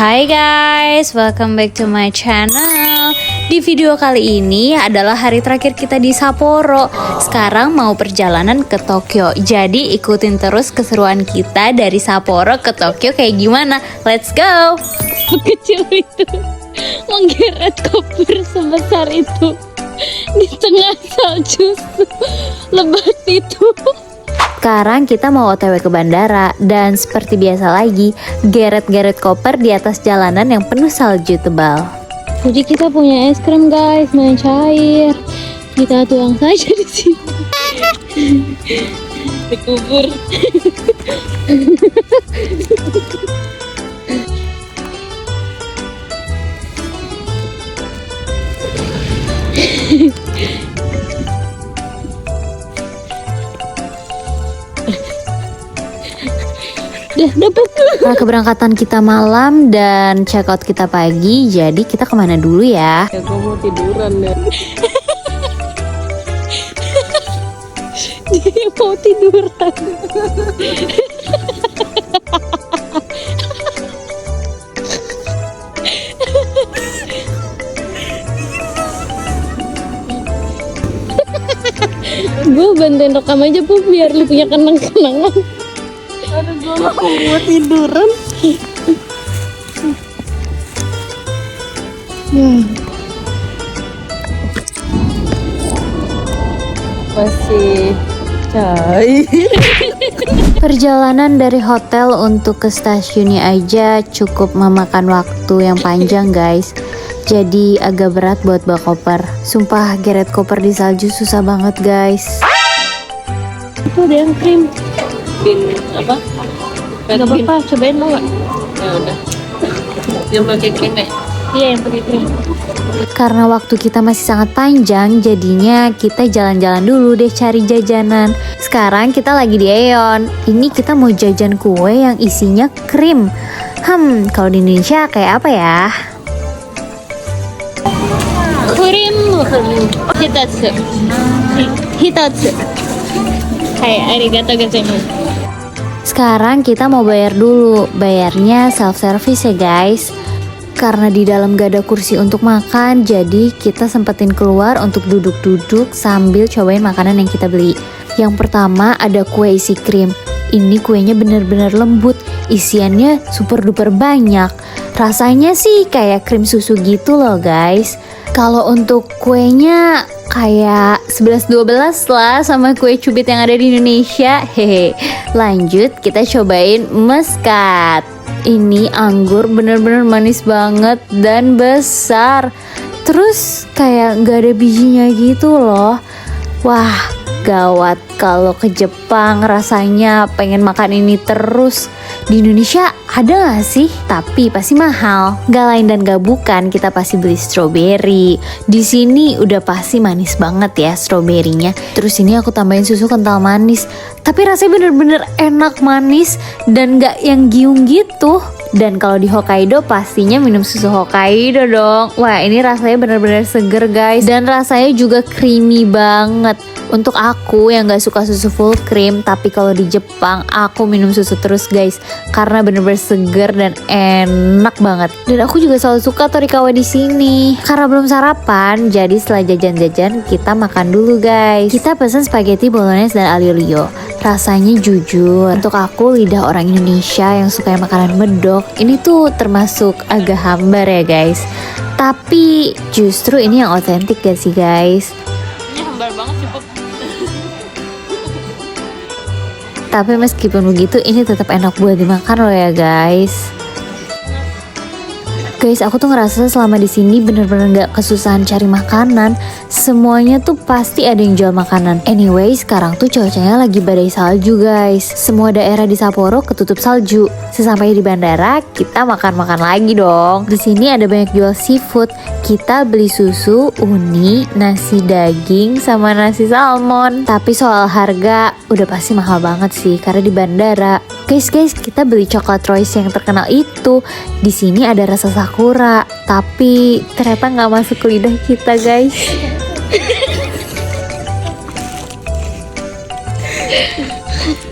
Hai guys, welcome back to my channel. Di video kali ini adalah hari terakhir kita di Sapporo. Sekarang mau perjalanan ke Tokyo. Jadi ikutin terus keseruan kita dari Sapporo ke Tokyo kayak gimana. Let's go. Kecil itu menggeret koper sebesar itu di tengah salju lebat itu. Sekarang kita mau OTW ke bandara dan seperti biasa lagi, geret-geret koper di atas jalanan yang penuh salju tebal. Jadi kita punya es krim guys, main cair. Kita tuang saja di sini. Dikubur. Nah, keberangkatan kita malam dan check out kita pagi. Jadi kita kemana dulu ya? Ya gue mau tiduran deh. Dia mau tiduran. Gue bantuin rekam aja Bu, biar lu punya kenang-kenangan. Aduh, gue gak mau tiduran. Masih cair. Perjalanan dari hotel untuk ke stasiunnya aja cukup memakan waktu yang panjang guys. Jadi agak berat buat bawa koper. Sumpah geret koper di salju susah banget guys. Itu ada yang krim. Bin apa? Gak apa-apa, cobain mau gak? Ya udah. Yang pakai krim deh. Iya, yang pakai krim. Karena waktu kita masih sangat panjang, jadinya kita jalan-jalan dulu deh cari jajanan. Sekarang kita lagi di Aeon. Ini kita mau jajan kue yang isinya krim. Kalau di Indonesia kayak apa ya? Krim hitatsu. Hitatsu. Hai, arigatou gozaimasu. Sekarang kita mau bayar dulu. Bayarnya self service ya guys. Karena di dalam gak ada kursi untuk makan, jadi kita sempetin keluar untuk duduk-duduk sambil cobain makanan yang kita beli. Yang pertama ada kue isi krim. Ini kuenya bener-bener lembut, isiannya super duper banyak. Rasanya sih kayak krim susu gitu loh guys. Kalau untuk kuenya kayak 11-12 lah sama kue cubit yang ada di Indonesia. Hehe. Lanjut kita cobain muskat. Ini anggur bener-bener manis banget dan besar. Terus kayak gak ada bijinya gitu loh. Wah, gawat kalau ke Jepang rasanya pengen makan ini terus. Di Indonesia ada gak sih? Tapi pasti mahal. Gak lain dan gak bukan kita pasti beli stroberi. Di sini udah pasti manis banget ya stroberinya. Terus ini aku tambahin susu kental manis. Tapi rasanya bener-bener enak manis dan gak yang giung gitu. Dan kalau di Hokkaido pastinya minum susu Hokkaido dong. Wah, ini rasanya bener-bener seger guys. Dan rasanya juga creamy banget. Untuk aku yang gak suka susu full cream, tapi kalau di Jepang aku minum susu terus guys, karena bener-bener seger dan enak banget. Dan aku juga selalu suka Torikawa di sini. Karena belum sarapan, jadi setelah jajan-jajan kita makan dulu guys. Kita pesen spaghetti bolognese dan aglio olio. Rasanya jujur, untuk aku lidah orang Indonesia yang suka makanan medok, ini tuh termasuk agak hambar ya guys. Tapi justru ini yang otentik gak sih guys? Ini hambar banget sih Pop. Tapi meskipun begitu ini tetap enak buat dimakan loh ya guys. Guys, aku tuh ngerasa selama di sini bener-bener gak kesusahan cari makanan. Semuanya tuh pasti ada yang jual makanan. Anyway, sekarang tuh cuacanya lagi badai salju guys. Semua daerah di Sapporo ketutup salju. Sesampai di bandara, kita makan-makan lagi dong. Di sini ada banyak jual seafood. Kita beli susu, uni, nasi daging, sama nasi salmon. Tapi soal harga, udah pasti mahal banget sih karena di bandara. Guys, kita beli coklat Royce yang terkenal itu. Di sini ada rasa sakura, tapi ternyata nggak masuk ke lidah kita, guys.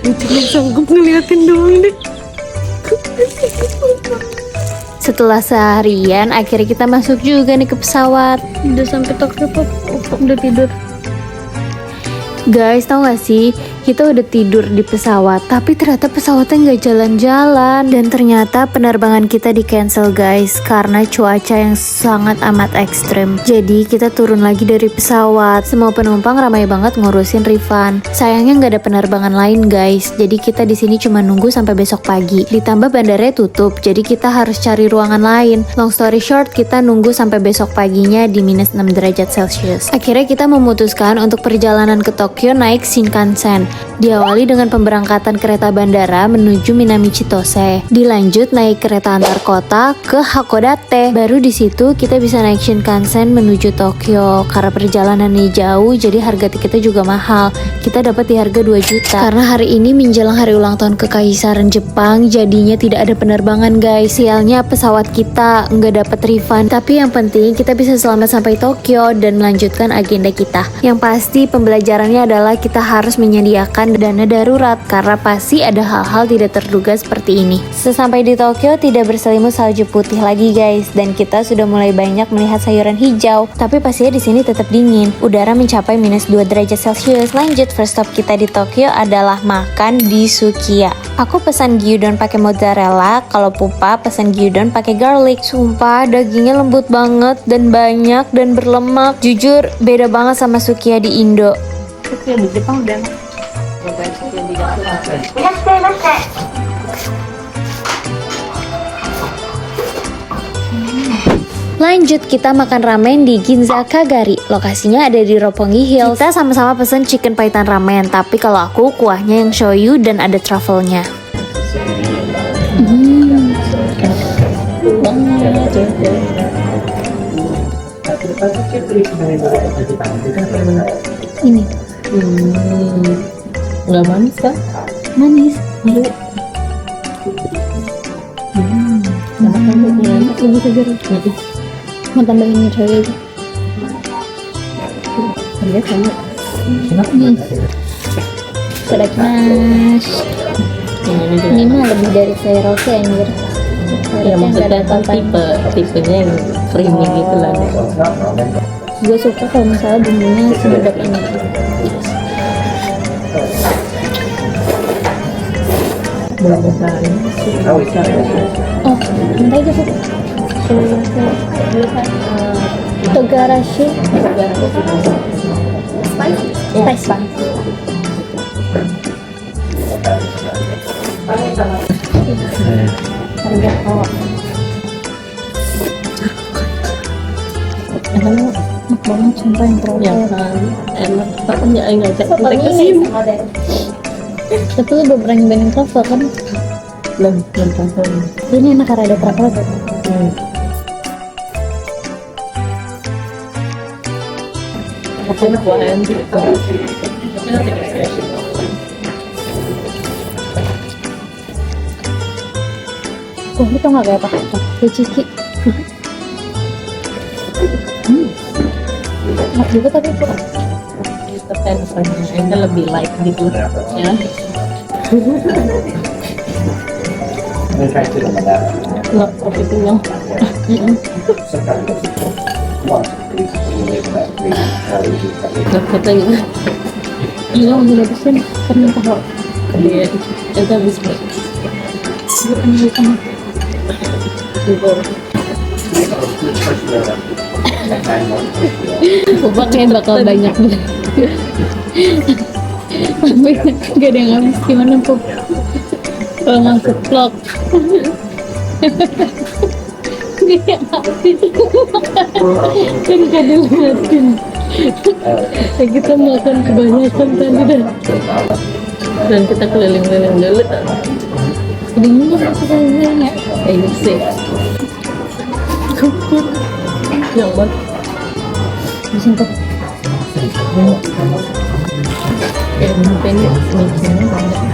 Cuma sanggup ngeliatin doang deh. Setelah seharian, akhirnya kita masuk juga nih ke pesawat. Udah sampai Tokyo, Pop. Udah tidur. Guys, tau gak sih? Kita udah tidur di pesawat, tapi ternyata pesawatnya nggak jalan-jalan. Dan ternyata penerbangan kita di cancel guys, karena cuaca yang sangat amat ekstrim. Jadi kita turun lagi dari pesawat. Semua penumpang ramai banget ngurusin refund. Sayangnya nggak ada penerbangan lain guys, jadi kita di sini cuma nunggu sampai besok pagi. Ditambah bandaranya tutup, jadi kita harus cari ruangan lain. Long story short, kita nunggu sampai besok paginya di minus 6 derajat Celcius. Akhirnya kita memutuskan untuk perjalanan ke Tokyo naik Shinkansen. Diawali dengan pemberangkatan kereta bandara menuju Minami Chitose. Dilanjut naik kereta antar kota ke Hakodate. Baru di situ kita bisa naik Shinkansen menuju Tokyo. Karena perjalanannya jauh, jadi harga tiketnya juga mahal. Kita dapat di harga 2 juta. Karena hari ini menjelang hari ulang tahun Kekaisaran Jepang, jadinya tidak ada penerbangan guys. Sialnya pesawat kita nggak dapat refund. Tapi yang penting kita bisa selamat sampai Tokyo dan melanjutkan agenda kita. Yang pasti pembelajarannya adalah kita harus menyediakan dana darurat karena pasti ada hal-hal tidak terduga seperti ini. Sesampai di Tokyo tidak berselimut salju putih lagi guys, dan kita sudah mulai banyak melihat sayuran hijau. Tapi pastinya di sini tetap dingin. Udara mencapai minus 2 derajat Celcius. Lanjut, first stop kita di Tokyo adalah makan di Sukiya. Aku pesan gyudon pakai mozzarella, kalau Pupa pesan gyudon pakai garlic. Sumpah dagingnya lembut banget dan banyak dan berlemak. Jujur beda banget sama Sukiya di Indo. Sukiya di Jepang udah enak. Sukiya di Jepang. Lanjut kita makan ramen di Ginza Kagari. Lokasinya ada di Roppongi Hills. Kita sama-sama pesen chicken paitan ramen, tapi kalau aku kuahnya yang shoyu dan ada truffle-nya. Ini Nggak manis kan? manis. Enak kan? Lebih segar. Mau tambahin minyak shoyu aja. Iya sama. Sadakimasu. Ini mah lebih dari seiroke anjir. Ya maksudnya kan tipenya yang creamy gitu lah. Gue suka kalau misalnya bumbunya sedap ini. Buah-buahan. Oh, nanti aja sih. Togarashi. Spicy. Harga kok. Enak banget sumpah yang terlalu. ya kan, enak. Tapi nggak ngajak kita ke sini. Tapi lu belum pernah nyobain truffle kan? Belum tahu. Ini enak karena ada truffle tuh. Aku buahan gitu. Wah, lu tau gak kayak apa? Kayak ciki. Enak juga tapi kok. Itu kan rasanya lebih light gitu ya. Nggak kopi kenyang. Nggak katanya. Iya, udah pesen. Karena tahu. Iya, itu habis banget. Pupa kayak bakal banyak nih. Tapi gak ada yang habis, gimana Pup? Kalau masuk vlog gak yang habis. Kan gak dilihatin. Kita makan kebanyakan tadi dah. Dan kita keliling-keliling dulu. Ini masih kalian ya? Ini sih. Yang banget. Disentuh. Ini mixingnya banyak.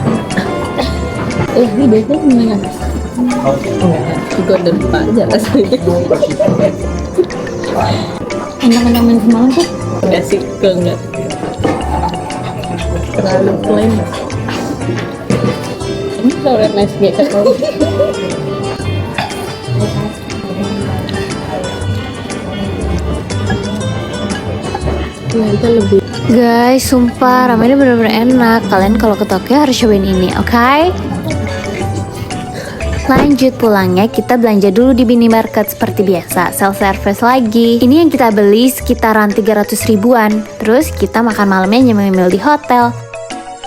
Ini biasanya gimana? Enggak, juga udah lupa aja rasanya. Enak-enak main semalam tuh. Enggak sih, enggak. Terlalu plain. Ini kalau MSG kan. Ternyata lebih. Guys, sumpah ramennya bener-bener enak. Kalian kalau ke Tokyo harus cobain ini, oke? Lanjut pulangnya kita belanja dulu di mini market seperti biasa, self service lagi. Ini yang kita beli sekitaran 300 ribuan. Terus kita makan malamnya nyemil-nyemil di hotel.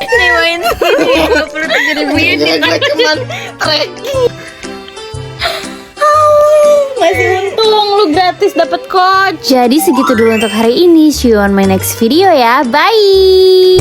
Nyewain sendiri 23 ribu yen. Gue cuman trekking. Masih untung lu gratis dapat coach. Jadi segitu dulu untuk hari ini. See you on my next video ya. Bye.